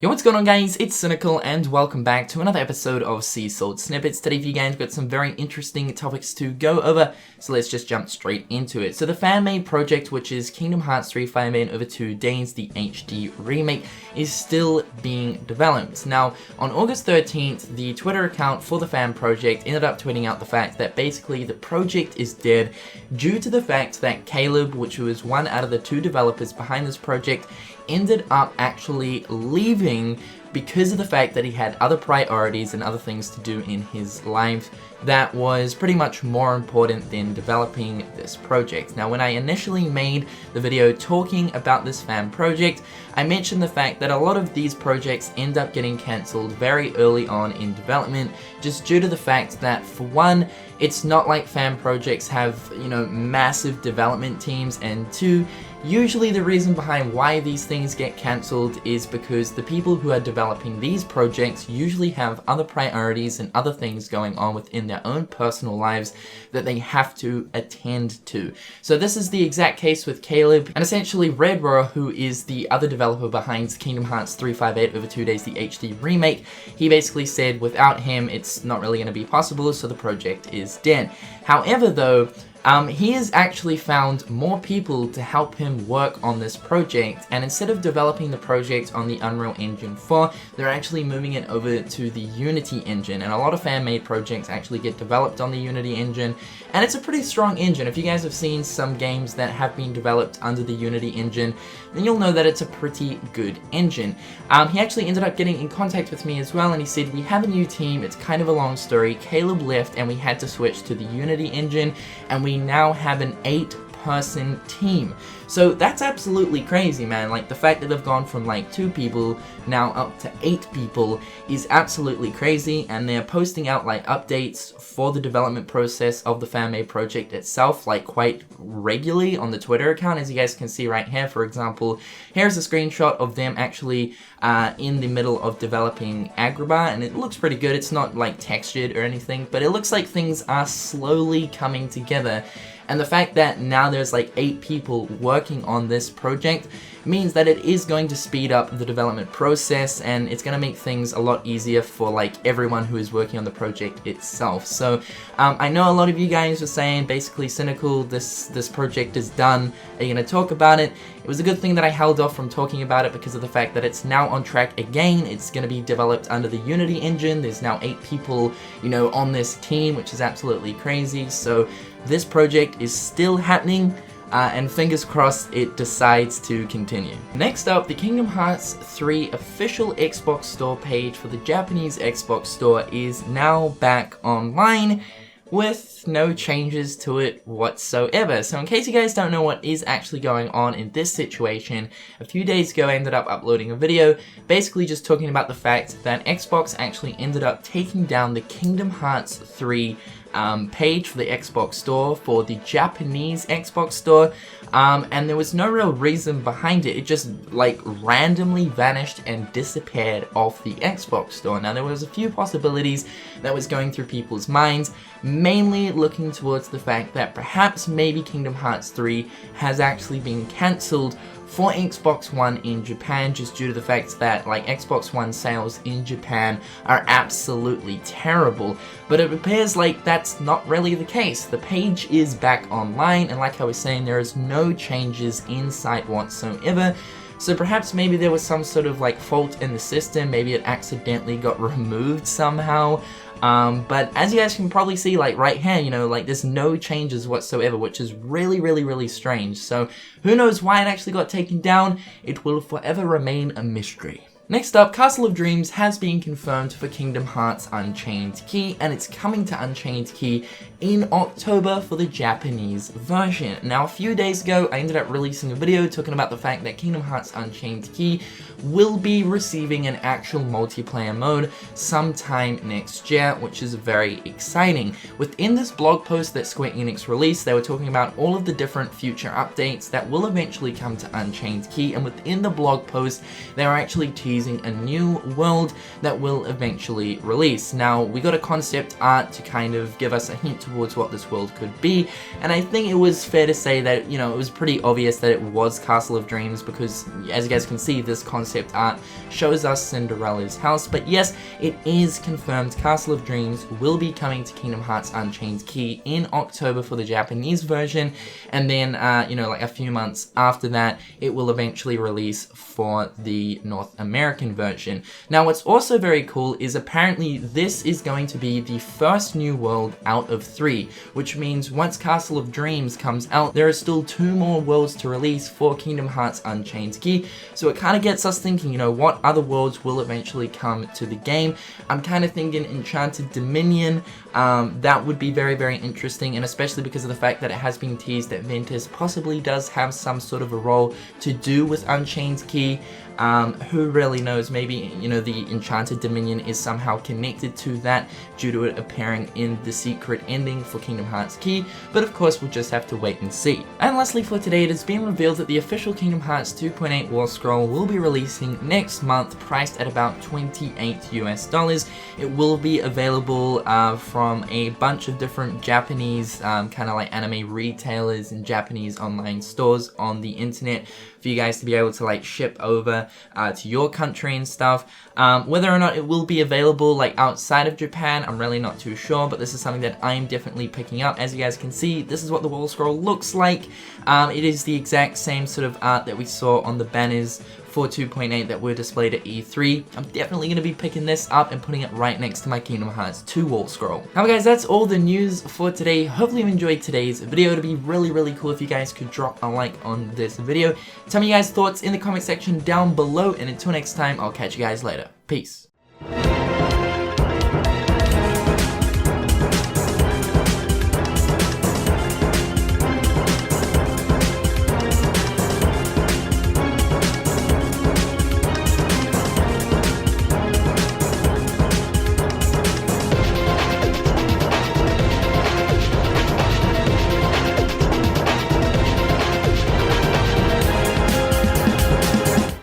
Yo, what's going on guys, it's Cynical and welcome back to another episode of Sea Salt Snippets. Today for you guys, we've got some very interesting topics to go over, so let's just jump straight into it. So the fan-made project, which is Kingdom Hearts 3 fan-made over 2 Days, the HD Remake, is still being developed. Now, on August 13th, the Twitter account for the fan project ended up tweeting out the fact that basically the project is dead due to the fact that Caleb, which was one out of the 2 developers behind this project, ended up actually leaving because of the fact that he had other priorities and other things to do in his life that was pretty much more important than developing this project. Now, when I initially made the video talking about this fan project, I mentioned the fact that a lot of these projects end up getting cancelled very early on in development, just due to the fact that, for one, it's not like fan projects have, massive development teams, and 2, usually the reason behind why these things get cancelled is because the people who are developing these projects usually have other priorities and other things going on within their own personal lives that they have to attend to. So this is the exact case with Caleb, and essentially Red Roar, who is the other developer behind Kingdom Hearts 358 over 2 Days, the HD Remake, he basically said without him it's not really going to be possible, so the project is dead. However though, he has actually found more people to help him work on this project, and instead of developing the project on the Unreal Engine 4, they're actually moving it over to the Unity engine, and a lot of fan-made projects actually get developed on the Unity engine, and it's a pretty strong engine. If you guys have seen some games that have been developed under the Unity engine, then you'll know that it's a pretty good engine. He actually ended up getting in contact with me as well, and he said, we have a new team, it's kind of a long story, Caleb left and we had to switch to the Unity engine, and we now have an 8-person team. So that's absolutely crazy, man. Like, the fact that they've gone from like 2 people now up to 8 people is absolutely crazy, and they're posting out like updates for the development process of the fan-made project itself like quite regularly on the Twitter account, as you guys can see right here. For example, here's a screenshot of them actually in the middle of developing Agrabah, and it looks pretty good. It's not like textured or anything, but it looks like things are slowly coming together. And the fact that now there's like 8 people working on this project means that it is going to speed up the development process, and it's going to make things a lot easier for like everyone who is working on the project itself. So I know a lot of you guys are saying basically, Cynical, this project is done, are you going to talk about it? It was a good thing that I held off from talking about it because of the fact that it's now on track again. It's going to be developed under the Unity engine. There's now 8 people, on this team, which is absolutely crazy. So this project is still happening, and fingers crossed it decides to continue. Next up, the Kingdom Hearts 3 official Xbox Store page for the Japanese Xbox Store is now back online, with no changes to it whatsoever. So in case you guys don't know what is actually going on in this situation, a few days ago I ended up uploading a video basically just talking about the fact that Xbox actually ended up taking down the Kingdom Hearts 3 page for the Xbox Store, for the Japanese Xbox Store, and there was no real reason behind it. It just like randomly vanished and disappeared off the Xbox Store. Now, there was a few possibilities that was going through people's minds, mainly looking towards the fact that perhaps maybe Kingdom Hearts 3 has actually been cancelled for Xbox One in Japan, just due to the fact that like Xbox One sales in Japan are absolutely terrible. But it appears like that's not really the case. The page is back online, and like I was saying, there is no changes in sight whatsoever. So perhaps maybe there was some sort of like fault in the system, maybe it accidentally got removed somehow. But as you guys can probably see, like right here, like there's no changes whatsoever, which is really strange. So who knows why it actually got taken down? It will forever remain a mystery. Next up, Castle of Dreams has been confirmed for Kingdom Hearts Unchained Key, and it's coming to Unchained Key in October for the Japanese version. Now, a few days ago, I ended up releasing a video talking about the fact that Kingdom Hearts Unchained Key will be receiving an actual multiplayer mode sometime next year, which is very exciting. Within this blog post that Square Enix released, they were talking about all of the different future updates that will eventually come to Unchained Key, and within the blog post, they were actually teasing a new world that will eventually release. Now, we got a concept art to kind of give us a hint towards what this world could be, and I think it was fair to say that, you know, it was pretty obvious that it was Castle of Dreams, because as you guys can see, this concept art shows us Cinderella's house. But yes, it is confirmed Castle of Dreams will be coming to Kingdom Hearts Unchained Key in October for the Japanese version, and then you know, like a few months after that, it will eventually release for the North American version. Now, what's also very cool is apparently this is going to be the first new world out of 3, which means once Castle of Dreams comes out, there are still 2 more worlds to release for Kingdom Hearts Unchained Key. So it kind of gets us thinking, you know, what other worlds will eventually come to the game. I'm kind of thinking Enchanted Dominion. That would be very, very interesting, and especially because of the fact that it has been teased that Ventus possibly does have some sort of a role to do with Unchained Key. Who really knows? Maybe, you know, the Enchanted Dominion is somehow connected to that due to it appearing in the secret ending for Kingdom Hearts Key, but of course we'll just have to wait and see. And lastly for today, it has been revealed that the official Kingdom Hearts 2.8 War Scroll will be releasing next month, priced at about $28 US. It will be available from a bunch of different Japanese kind of like anime retailers and Japanese online stores on the internet for you guys to be able to like ship over to your country and stuff. Whether or not it will be available like outside of Japan, I'm really not too sure, but this is something that I'm definitely picking up. As you guys can see, this is what the wall scroll looks like. It is the exact same sort of art that we saw on the banners for 2.8 that were displayed at E3. I'm definitely going to be picking this up and putting it right next to my Kingdom Hearts 2 wall scroll. Now guys, that's all the news for today. Hopefully you enjoyed today's video. It'd be really, really cool if you guys could drop a like on this video. Tell me your guys' thoughts in the comment section down below, and until next time, I'll catch you guys later. Peace.